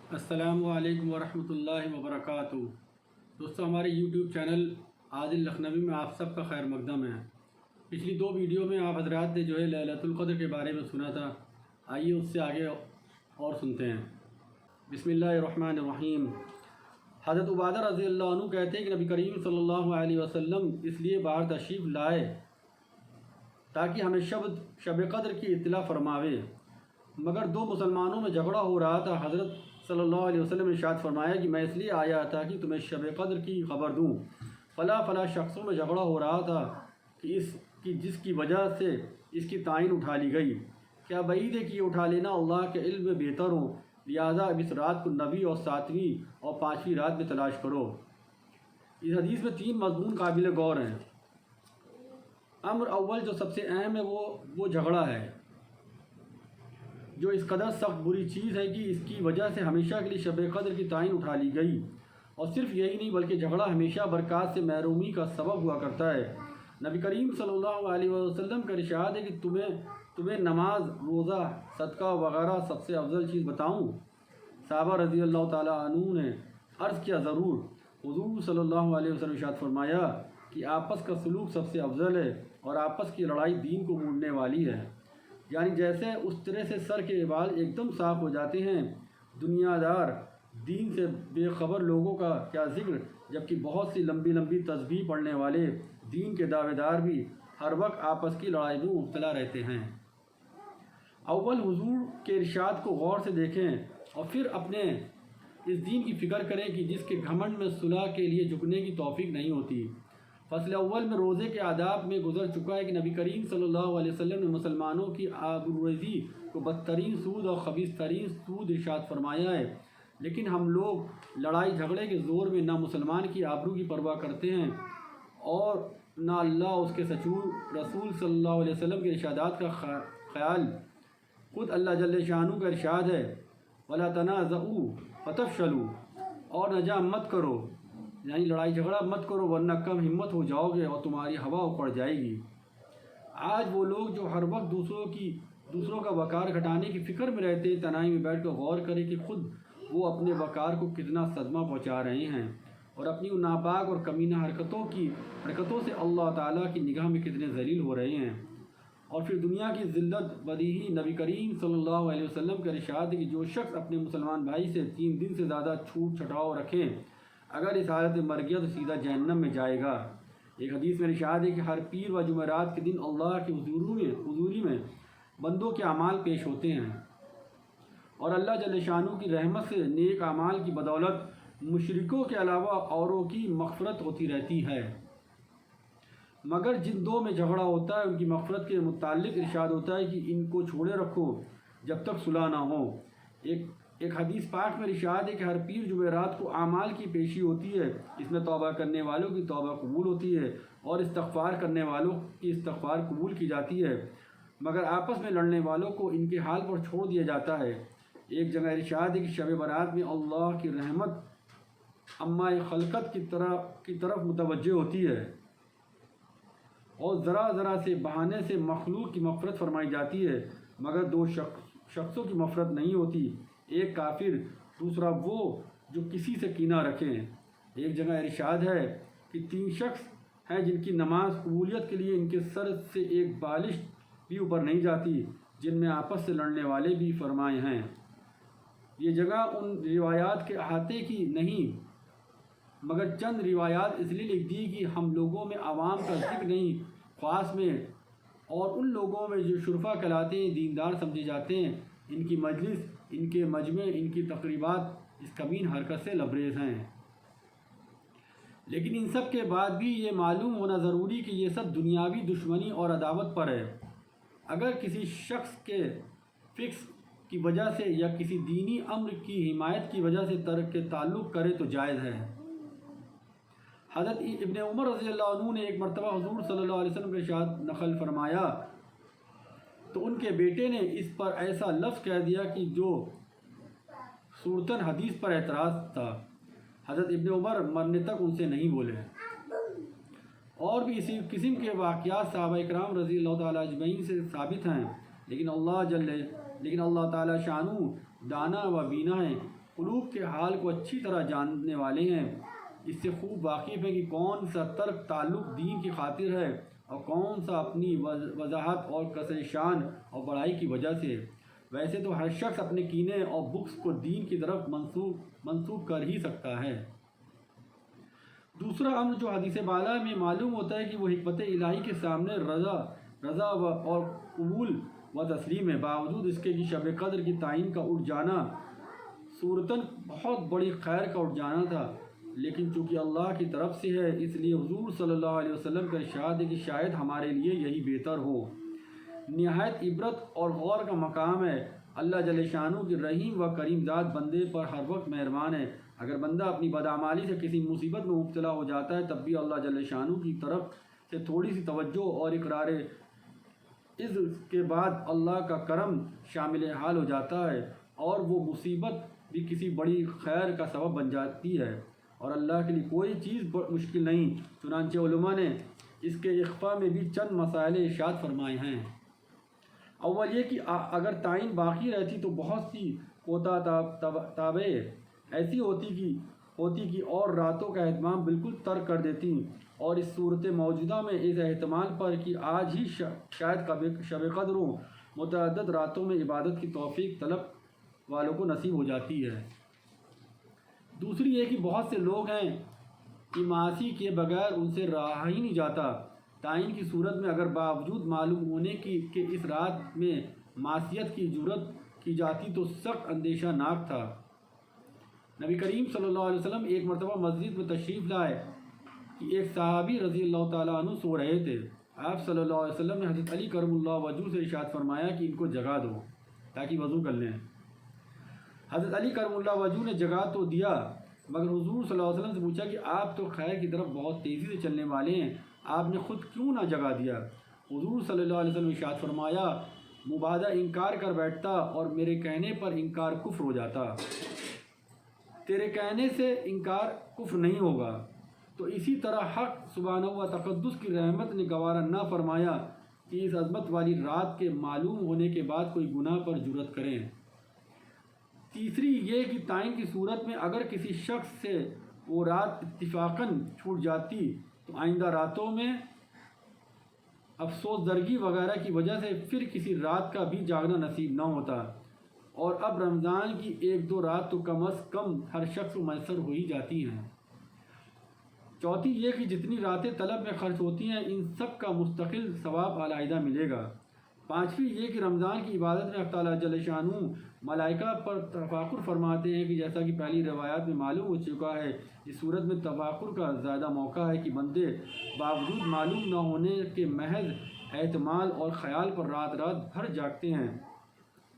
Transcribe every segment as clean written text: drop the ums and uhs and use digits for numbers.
السلام علیکم ورحمۃ اللہ وبرکاتہ۔ دوستو، ہمارے یوٹیوب چینل عادل لکھنوی میں آپ سب کا خیر مقدم ہے۔ پچھلی 2 ویڈیو میں آپ حضرات نے جو ہے لیلۃ القدر کے بارے میں سنا تھا، آئیے اس سے آگے اور سنتے ہیں۔ بسم اللہ الرحمن الرحیم۔ حضرت عبادہ رضی اللہ عنہ کہتے ہیں کہ نبی کریم صلی اللہ علیہ وسلم اس لیے باہر تشریف لائے تاکہ ہمیں شب قدر کی اطلاع فرماوے، مگر 2 مسلمانوں میں جھگڑا ہو رہا تھا۔ حضرت صلی اللہ علیہ وسلم نے ارشاد فرمایا کہ میں اس لیے آیا تھا کہ تمہیں شب قدر کی خبر دوں۔ فلاں شخصوں میں جھگڑا ہو رہا تھا کہ جس کی وجہ سے اس کی تعین اٹھا لی گئی۔ کیا بعید ہے کہ یہ اٹھا لینا اللہ کے علم میں بہتر ہو، لہٰذا اب اس رات کو 9ویں اور 7ویں اور 5ویں رات میں تلاش کرو۔ اس حدیث میں 3 مضمون قابل غور ہیں۔ امر اول جو سب سے اہم ہے وہ جھگڑا ہے، جو اس قدر سخت بری چیز ہے کہ اس کی وجہ سے ہمیشہ کے لیے شب قدر کی تعین اٹھا لی گئی۔ اور صرف یہی نہیں بلکہ جھگڑا ہمیشہ برکات سے محرومی کا سبب ہوا کرتا ہے۔ نبی کریم صلی اللہ علیہ وسلم کا ارشاد ہے کہ تمہیں نماز، روزہ، صدقہ وغیرہ سب سے افضل چیز بتاؤں؟ صحابہ رضی اللہ تعالیٰ عنہ نے عرض کیا، ضرور۔ حضور صلی اللہ علیہ وسلم ارشاد فرمایا کہ آپس کا سلوک سب سے افضل ہے اور آپس کی لڑائی دین کو موڑنے والی ہے۔ یعنی جیسے اس طرح سے سر کے بال ایک دم صاف ہو جاتے ہیں، دنیا دار دین سے بے خبر لوگوں کا کیا ذکر، جبکہ بہت سی لمبی تسبیح پڑھنے والے دین کے دعوے دار بھی ہر وقت آپس کی لڑائی میں مبتلا رہتے ہیں۔ اول حضور کے ارشاد کو غور سے دیکھیں اور پھر اپنے اس دین کی فکر کریں کہ جس کے گھمنڈ میں صلح کے لیے جھکنے کی توفیق نہیں ہوتی۔ فصل اول میں روزے کے آداب میں گزر چکا ہے کہ نبی کریم صلی اللہ علیہ وسلم نے مسلمانوں کی آبروریزی کو بدترین سود اور خبیث ترین سود ارشاد فرمایا ہے، لیکن ہم لوگ لڑائی جھگڑے کے زور میں نہ مسلمان کی آبرو کی پرواہ کرتے ہیں اور نہ اللہ اس کے رسول صلی اللہ علیہ وسلم کے ارشادات کا خیال۔ خود اللہ جل شانہ کا ارشاد ہے، وَلَا تَنَازَعُوا فَتَفْشَلُوا، اور نجا مت کرو، یعنی لڑائی جھگڑا مت کرو ورنہ کم ہمت ہو جاؤ گے اور تمہاری ہوا اکھڑ جائے گی۔ آج وہ لوگ جو ہر وقت دوسروں کا وقار گھٹانے کی فکر میں رہتے ہیں، تنہائی میں بیٹھ کر غور کریں کہ خود وہ اپنے وقار کو کتنا صدمہ پہنچا رہے ہیں اور اپنی ان ناپاک اور کمینہ حرکتوں سے اللہ تعالیٰ کی نگاہ میں کتنے ذلیل ہو رہے ہیں۔ اور پھر دنیا کی ذلت بدیہی نبی کریم صلی اللہ علیہ وسلم کا ارشاد ہے کہ جو شخص اپنے مسلمان بھائی سے 3 دن سے زیادہ چھوٹ چھٹاؤ رکھیں، اگر اس حالت میں مر گیا تو سیدھا جہنم میں جائے گا۔ ایک حدیث میں ارشاد ہے کہ ہر پیر و جمعرات کے دن اللہ کی حضوری میں بندوں کے اعمال پیش ہوتے ہیں اور اللہ جل شانہ کی رحمت سے نیک اعمال کی بدولت مشرکوں کے علاوہ اوروں کی مغفرت ہوتی رہتی ہے، مگر جن 2 میں جھگڑا ہوتا ہے ان کی مغفرت کے متعلق ارشاد ہوتا ہے کہ ان کو چھوڑے رکھو جب تک صلح نہ ہو۔ ایک حدیث پاک میں ارشاد ہے کہ ہر پیر جمعرات کو اعمال کی پیشی ہوتی ہے، اس میں توبہ کرنے والوں کی توبہ قبول ہوتی ہے اور استغفار کرنے والوں کی استغفار قبول کی جاتی ہے، مگر آپس میں لڑنے والوں کو ان کے حال پر چھوڑ دیا جاتا ہے۔ ایک جگہ ارشاد ہے کہ شب برات میں اللہ کی رحمت اماں خلقت کی طرف متوجہ ہوتی ہے اور ذرا سے بہانے سے مخلوق کی مغفرت فرمائی جاتی ہے، مگر 2 شخصوں کی مغفرت نہیں ہوتی، ایک کافر، دوسرا وہ جو کسی سے کینہ رکھیں۔ ایک جگہ ارشاد ہے کہ 3 شخص ہیں جن کی نماز قبولیت کے لیے ان کے سر سے ایک بالش بھی اوپر نہیں جاتی، جن میں آپس سے لڑنے والے بھی فرمائے ہیں۔ یہ جگہ ان روایات کے احاطے کی نہیں، مگر چند روایات اس لیے لکھ دی کہ ہم لوگوں میں عوام کا ذکر نہیں، خاص میں اور ان لوگوں میں جو شرفا کہلاتے ہیں، دیندار سمجھے جاتے ہیں، ان کی مجلس، ان کے مجمع، ان کی تقریبات اس کمین حرکت سے لبریز ہیں۔ لیکن ان سب کے بعد بھی یہ معلوم ہونا ضروری کہ یہ سب دنیاوی دشمنی اور عداوت پر ہے۔ اگر کسی شخص کے فکس کی وجہ سے یا کسی دینی امر کی حمایت کی وجہ سے ترک تعلق کرے تو جائز ہے۔ حضرت ابن عمر رضی اللہ عنہ نے ایک مرتبہ حضور صلی اللہ علیہ وسلم کا ارشاد نقل فرمایا تو ان کے بیٹے نے اس پر ایسا لفظ کہہ دیا کہ جو صورتاً حدیث پر اعتراض تھا۔ حضرت ابن عمر مرنے تک ان سے نہیں بولے۔ اور بھی اسی قسم کے واقعات صحابہ اکرام رضی اللہ تعالیٰ اجمعین سے ثابت ہیں، لیکن اللہ تعالیٰ شانہ دانا و بینا ہے، قلوب کے حال کو اچھی طرح جاننے والے ہیں، اس سے خوب واقف ہیں کہ کون سا ترک تعلق دین کی خاطر ہے اور کون سا اپنی وضاحت اور کثر شان اور بڑائی کی وجہ سے۔ ویسے تو ہر شخص اپنے کینے اور بغض کو دین کی طرف منسوب کر ہی سکتا ہے۔ دوسرا امر جو حدیث بالا میں معلوم ہوتا ہے کہ وہ حکمت الہی کے سامنے رضا اور قبول و تسلیم ہے، باوجود اس کے کہ شب قدر کی تعین کا اٹھ جانا صورتاً بہت بڑی خیر کا اٹھ جانا تھا، لیکن چونکہ اللہ کی طرف سے ہے اس لیے حضور صلی اللہ علیہ وسلم کا ارشاد ہے کہ شاید ہمارے لیے یہی بہتر ہو۔ نہایت عبرت اور غور کا مقام ہے۔ اللہ جل شانہ کی رحیم و کریم ذات بندے پر ہر وقت مہربان ہے۔ اگر بندہ اپنی بدعمالی سے کسی مصیبت میں مبتلا ہو جاتا ہے تب بھی اللہ جل شانہ کی طرف سے تھوڑی سی توجہ اور اقرار اس کے بعد اللہ کا کرم شامل حال ہو جاتا ہے اور وہ مصیبت بھی کسی بڑی خیر کا سبب بن جاتی ہے، اور اللہ کے لیے کوئی چیز مشکل نہیں۔ چنانچہ علماء نے اس کے اخفاء میں بھی چند مسائل ارشاد فرمائے ہیں۔ اول یہ کہ اگر تعین باقی رہتی تو بہت سی کوتا تابع ایسی ہوتی کہ اور راتوں کا اہتمام بالکل ترک کر دیتی، اور اس صورت موجودہ میں اس احتمال پر کہ آج ہی شاید شب قدر ہو، متعدد راتوں میں عبادت کی توفیق طلب والوں کو نصیب ہو جاتی ہے۔ دوسری یہ کہ بہت سے لوگ ہیں کہ معاصی کے بغیر ان سے رہا ہی نہیں جاتا۔ تعین کی صورت میں اگر باوجود معلوم ہونے کی کہ اس رات میں معصیت کی جرات کی جاتی تو سخت اندیشہ ناک تھا۔ نبی کریم صلی اللہ علیہ وسلم ایک مرتبہ مسجد میں تشریف لائے کہ ایک صحابی رضی اللہ تعالیٰ عنہ سو رہے تھے۔ آپ صلی اللہ علیہ وسلم نے حضرت علی کرم اللہ وجہ سے ارشاد فرمایا کہ ان کو جگا دو تاکہ وضو کر لیں۔ حضرت علی کرم اللہ وجہ نے جگا تو دیا، مگر حضور صلی اللہ علیہ وسلم سے پوچھا کہ آپ تو خیر کی طرف بہت تیزی سے چلنے والے ہیں، آپ نے خود کیوں نہ جگا دیا؟ حضور صلی اللہ علیہ وسلم نے ارشاد فرمایا، مبادہ انکار کر بیٹھتا اور میرے کہنے پر انکار کفر ہو جاتا، تیرے کہنے سے انکار کفر نہیں ہوگا۔ تو اسی طرح حق سبحانہ و تقدس کی رحمت نے گوارا نہ فرمایا کہ اس عظمت والی رات کے معلوم ہونے کے بعد کوئی گناہ پر جرأت کریں۔ تیسری یہ کہ تعین کی صورت میں اگر کسی شخص سے وہ رات اتفاقاً چھوٹ جاتی تو آئندہ راتوں میں افسوس درگی وغیرہ کی وجہ سے پھر کسی رات کا بھی جاگنا نصیب نہ ہوتا، اور اب رمضان کی ایک دو رات تو کم از کم ہر شخص کو میسر ہو ہی جاتی ہیں۔ چوتھی یہ کہ جتنی راتیں طلب میں خرچ ہوتی ہیں ان سب کا مستقل ثواب علیحدہ ملے گا۔ پانچویں یہ کہ رمضان کی عبادت میں اللہ تعالیٰ جل شانہ ملائکہ پر تفاخر فرماتے ہیں کہ جیسا کہ پہلی روایات میں معلوم ہو چکا ہے، اس صورت میں تفاخر کا زیادہ موقع ہے کہ بندے باوجود معلوم نہ ہونے کے محض احتمال اور خیال پر رات بھر جاگتے ہیں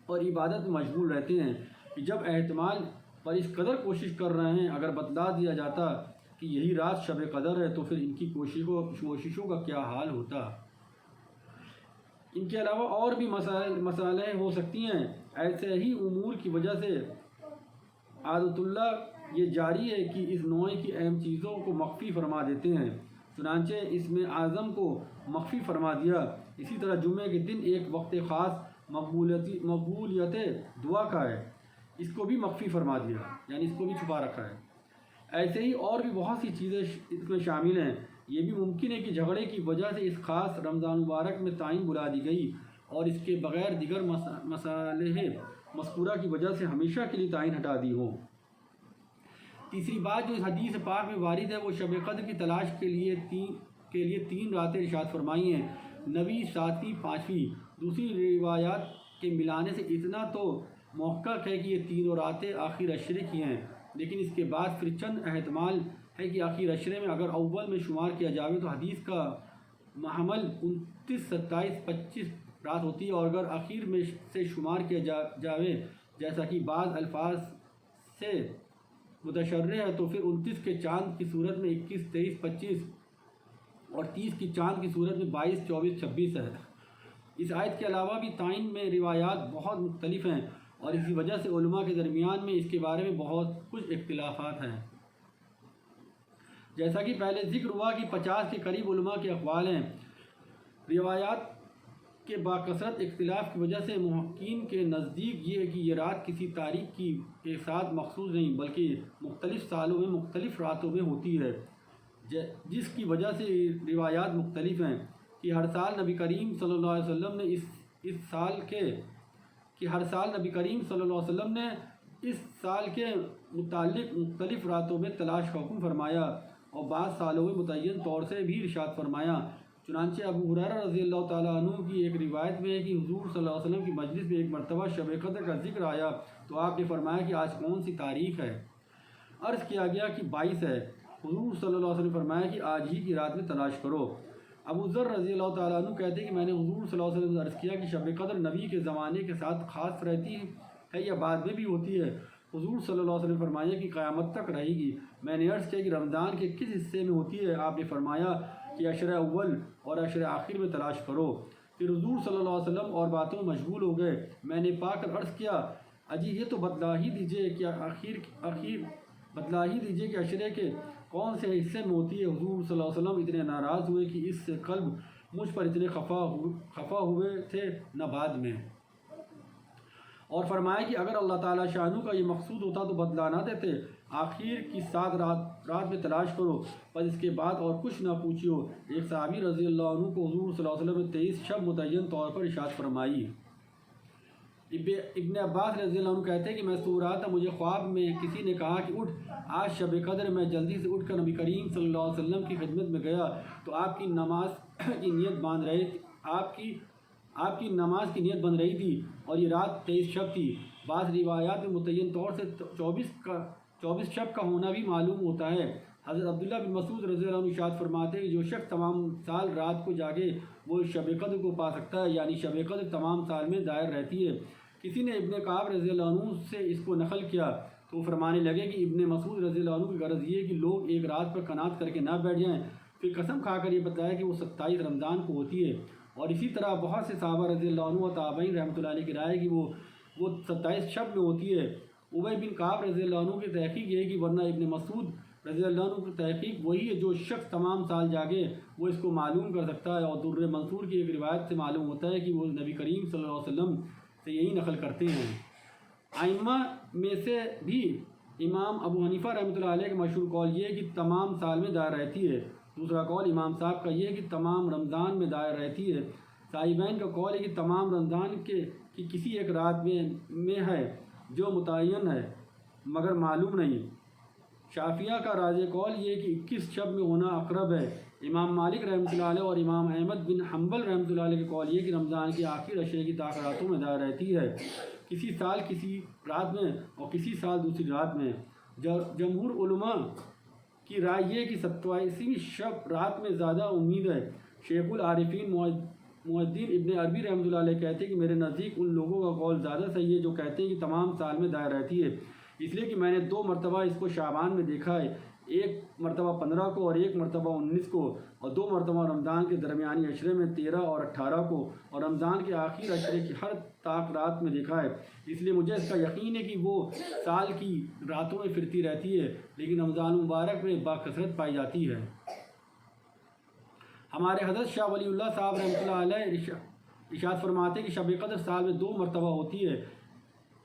اور عبادت میں مشغول رہتے ہیں کہ جب احتمال پر اس قدر کوشش کر رہے ہیں اگر بتلا دیا جاتا کہ یہی رات شب قدر ہے تو پھر ان کی کوششوں کا کیا حال ہوتا۔ ان کے علاوہ اور بھی مسائل ہو سکتی ہیں۔ ایسے ہی امور کی وجہ سے عادت اللہ یہ جاری ہے کہ اس نوع کی اہم چیزوں کو مخفی فرما دیتے ہیں، چنانچہ اس میں اعظم کو مخفی فرما دیا۔ اسی طرح جمعے کے دن ایک وقت خاص مقبولیت دعا کا ہے، اس کو بھی مخفی فرما دیا، یعنی اس کو بھی چھپا رکھا ہے۔ ایسے ہی اور بھی بہت سی چیزیں اس میں شامل ہیں۔ یہ بھی ممکن ہے کہ جھگڑے کی وجہ سے اس خاص رمضان مبارک میں تعین بلا دی گئی اور اس کے بغیر دیگر مصالح مذکورہ کی وجہ سے ہمیشہ کے لیے تعین ہٹا دی ہو۔ تیسری بات جو اس حدیث پاک میں وارد ہے وہ شب قدر کی تلاش کے لیے تین راتیں ارشاد فرمائی ہیں، نویں، ساتویں، پانچویں۔ دوسری روایات کے ملانے سے اتنا تو محقق ہے کہ یہ تینوں راتیں آخر عشرے کی ہیں، لیکن اس کے بعد پھر چند احتمال ہے کہ آخر عشرے میں اگر اول میں شمار کیا جاوے تو حدیث کا محمل 29، 27، 25 رات ہوتی ہے، اور اگر آخر میں سے شمار کیا جاوے جیسا کہ بعض الفاظ سے متشرح ہے تو پھر 29 کے چاند کی صورت میں 21، 23، 25 اور 30 کی چاند کی صورت میں 22، 24، 26 ہے۔ اس آیت کے علاوہ بھی تعین میں روایات بہت مختلف ہیں اور اسی وجہ سے علماء کے درمیان میں اس کے بارے میں بہت کچھ اختلافات ہیں۔ جیسا کہ پہلے ذکر ہوا کہ 50 کے قریب علماء کے اقوال ہیں۔ روایات کے باکثرت اختلاف کی وجہ سے محققین کے نزدیک یہ ہے کہ یہ رات کسی تاریخ کی کے ساتھ مخصوص نہیں بلکہ مختلف سالوں میں مختلف راتوں میں ہوتی ہے، جس کی وجہ سے روایات مختلف ہیں کہ ہر سال نبی کریم صلی اللہ علیہ وسلم نے اس سال کے متعلق مختلف راتوں میں تلاش کا حکم فرمایا اور بعض سالوں میں متعین طور سے بھی ارشاد فرمایا۔ چنانچہ ابو ہریرہ رضی اللہ تعالیٰ عنہ کی ایک روایت میں ہے کہ حضور صلی اللہ علیہ وسلم کی مجلس میں ایک مرتبہ شب قدر کا ذکر آیا تو آپ نے فرمایا کہ آج کون سی تاریخ ہے؟ عرض کیا گیا کہ 22 ہے۔ حضور صلی اللہ علیہ وسلم نے فرمایا کہ آج ہی کی رات میں تلاش کرو۔ ابو ذر رضی اللہ تعالیٰ عنہ کہتے ہیں کہ میں نے حضور صلی اللہ علیہ وسلم سے عرض کیا کہ شب قدر نبی کے زمانے کے ساتھ خاص رہتی ہے یا بعد میں بھی ہوتی ہے؟ حضور صلی اللہ علیہ وسلم نے فرمایا کہ قیامت تک رہے گی۔ میں نے عرض کیا کہ رمضان کے کس حصے میں ہوتی ہے؟ آپ نے فرمایا کہ عشر اول اور عشر آخر میں تلاش کرو۔ پھر حضور صلی اللہ علیہ وسلم اور باتوں میں مشغول ہو گئے۔ میں نے پا کر عرض کیا اجی یہ تو بتلا ہی دیجئے کہ عشرے کے کون سے حصے میں ہوتی ہے؟ حضور صلی اللہ علیہ وسلم اتنے ناراض ہوئے کہ اس سے قلب مجھ پر اتنے خفا ہوئے تھے نہ بعد میں، اور فرمایا کہ اگر اللہ تعالیٰ شانو کا یہ مقصود ہوتا تو بدلا نہ دیتے۔ آخر کی 7 رات میں تلاش کرو، پر اس کے بعد اور کچھ نہ پوچھو۔ ایک صحابی رضی اللہ عنہ کو حضور صلی اللہ علیہ وسلم نے 23 شب متعین طور پر ارشاد فرمائی۔ ابن عباس رضی اللہ عنہ کہتے ہیں کہ میں سو رہا تھا، مجھے خواب میں کسی نے کہا کہ اٹھ آج شب قدر۔ میں جلدی سے اٹھ کر نبی کریم صلی اللہ علیہ وسلم کی خدمت میں گیا تو آپ کی نماز کی نیت بن رہی تھی اور یہ رات 23 شب تھی۔ بعض روایات میں متعین طور سے 24 شب کا ہونا بھی معلوم ہوتا ہے۔ حضرت عبداللہ بن مسعود رضی اللہ عنہ ارشاد فرماتے ہیں کہ جو شخص تمام سال رات کو جاگے وہ شب قدر کو پا سکتا ہے، یعنی شب قدر تمام سال میں دائر رہتی ہے۔ کسی نے ابن کعب رضی اللہ عنہ سے اس کو نقل کیا تو وہ فرمانے لگے کہ ابن مسعود رضی اللہ عنہ کی غرض یہ کہ لوگ ایک رات پر قناعت کر کے نہ بیٹھ جائیں۔ پھر قسم کھا کر یہ بتایا کہ وہ 27 رمضان کو ہوتی ہے، اور اسی طرح بہت سے صحابہ رضی اللہ عنہ و تابعین رحمۃ اللہ علیہ کی رائے کہ وہ 27 شب میں ہوتی ہے۔ ابی بن کعب رضی اللہ عنہ کی تحقیق یہ ہے کہ ورنہ ابن مسعود رضی اللہ عنہ کی تحقیق وہی ہے جو شخص تمام سال جاگے وہ اس کو معلوم کر سکتا ہے، اور در منصور کی ایک روایت سے معلوم ہوتا ہے کہ وہ نبی کریم صلی اللہ علیہ وسلم سے یہی نقل کرتے ہیں۔ ائمہ میں سے بھی امام ابو حنیفہ رحمۃ اللہ علیہ کا مشہور قول یہ ہے کہ تمام سال میں دائر رہتی ہے۔ دوسرا قول امام صاحب کا یہ ہے کہ تمام رمضان میں دائر رہتی ہے۔ صاحبین کا قول ہے کہ تمام رمضان کے کسی ایک رات میں ہے جو متعین ہے مگر معلوم نہیں۔ شافعیہ کا راجح قول یہ ہے کہ 21 شب میں ہونا اقرب ہے۔ امام مالک رحمۃ اللہ علیہ اور امام احمد بن حنبل رحمۃ اللہ علیہ کے قول یہ کہ رمضان کی آخر عشرے کی راتوں میں دائر رہتی ہے، کسی سال کسی رات میں اور کسی سال دوسری رات میں۔ جمہور علماء کی رائے یہ کہ 27ویں شب رات میں زیادہ امید ہے۔ شیخ العارفین محدث ابن عربی رحمۃ اللہ علیہ کہتے ہیں کہ میرے نزدیک ان لوگوں کا قول زیادہ صحیح ہے جو کہتے ہیں کہ تمام سال میں دائر رہتی ہے، اس لیے کہ میں نے 2 مرتبہ اس کو شعبان میں دیکھا ہے، ایک مرتبہ 15 کو اور ایک مرتبہ 19 کو، اور 2 مرتبہ رمضان کے درمیانی عشرے میں 13 اور 18 کو، اور رمضان کے آخر عشرے کی ہر طاق رات میں دیکھا ہے۔ اس لیے مجھے اس کا یقین ہے کہ وہ سال کی راتوں میں پھرتی رہتی ہے لیکن رمضان مبارک میں باکثرت پائی جاتی ہے۔ ہمارے حضرت شاہ ولی اللہ صاحب رحمۃ اللہ علیہ ارشاد فرماتے ہیں کہ شب قدر سال میں 2 مرتبہ ہوتی ہے۔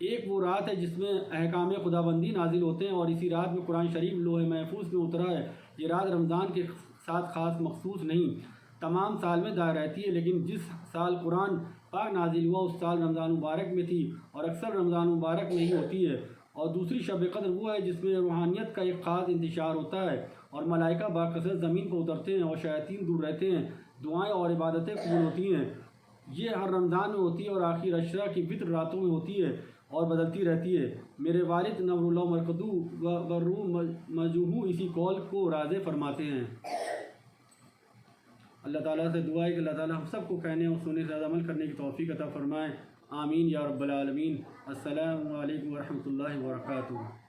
ایک وہ رات ہے جس میں احکام خدا بندی نازل ہوتے ہیں اور اسی رات میں قرآن شریف لوح محفوظ میں اترا ہے۔ یہ رات رمضان کے ساتھ خاص مخصوص نہیں، تمام سال میں دائر رہتی ہے، لیکن جس سال قرآن پاک نازل ہوا اس سال رمضان مبارک میں تھی اور اکثر رمضان مبارک میں ہی ہوتی ہے۔ اور دوسری شب قدر وہ ہے جس میں روحانیت کا ایک خاص انتشار ہوتا ہے اور ملائکہ باکثرت زمین پر اترتے ہیں اور شیاطین دور رہتے ہیں، دعائیں اور عبادتیں قبول ہوتی ہیں۔ یہ ہر رمضان میں ہوتی ہے اور آخر عشرہ کی وتر راتوں میں ہوتی ہے اور بدلتی رہتی ہے۔ میرے والد نور اللہ مرقدو و روح مجوہو اسی قول کو راضی فرماتے ہیں۔ اللہ تعالیٰ سے دعا ہے کہ اللہ تعالیٰ ہم سب کو کہنے اور سننے سے عمل کرنے کی توفیق عطا فرمائے، آمین یا رب العالمین۔ السلام علیکم ورحمۃ اللہ وبرکاتہ۔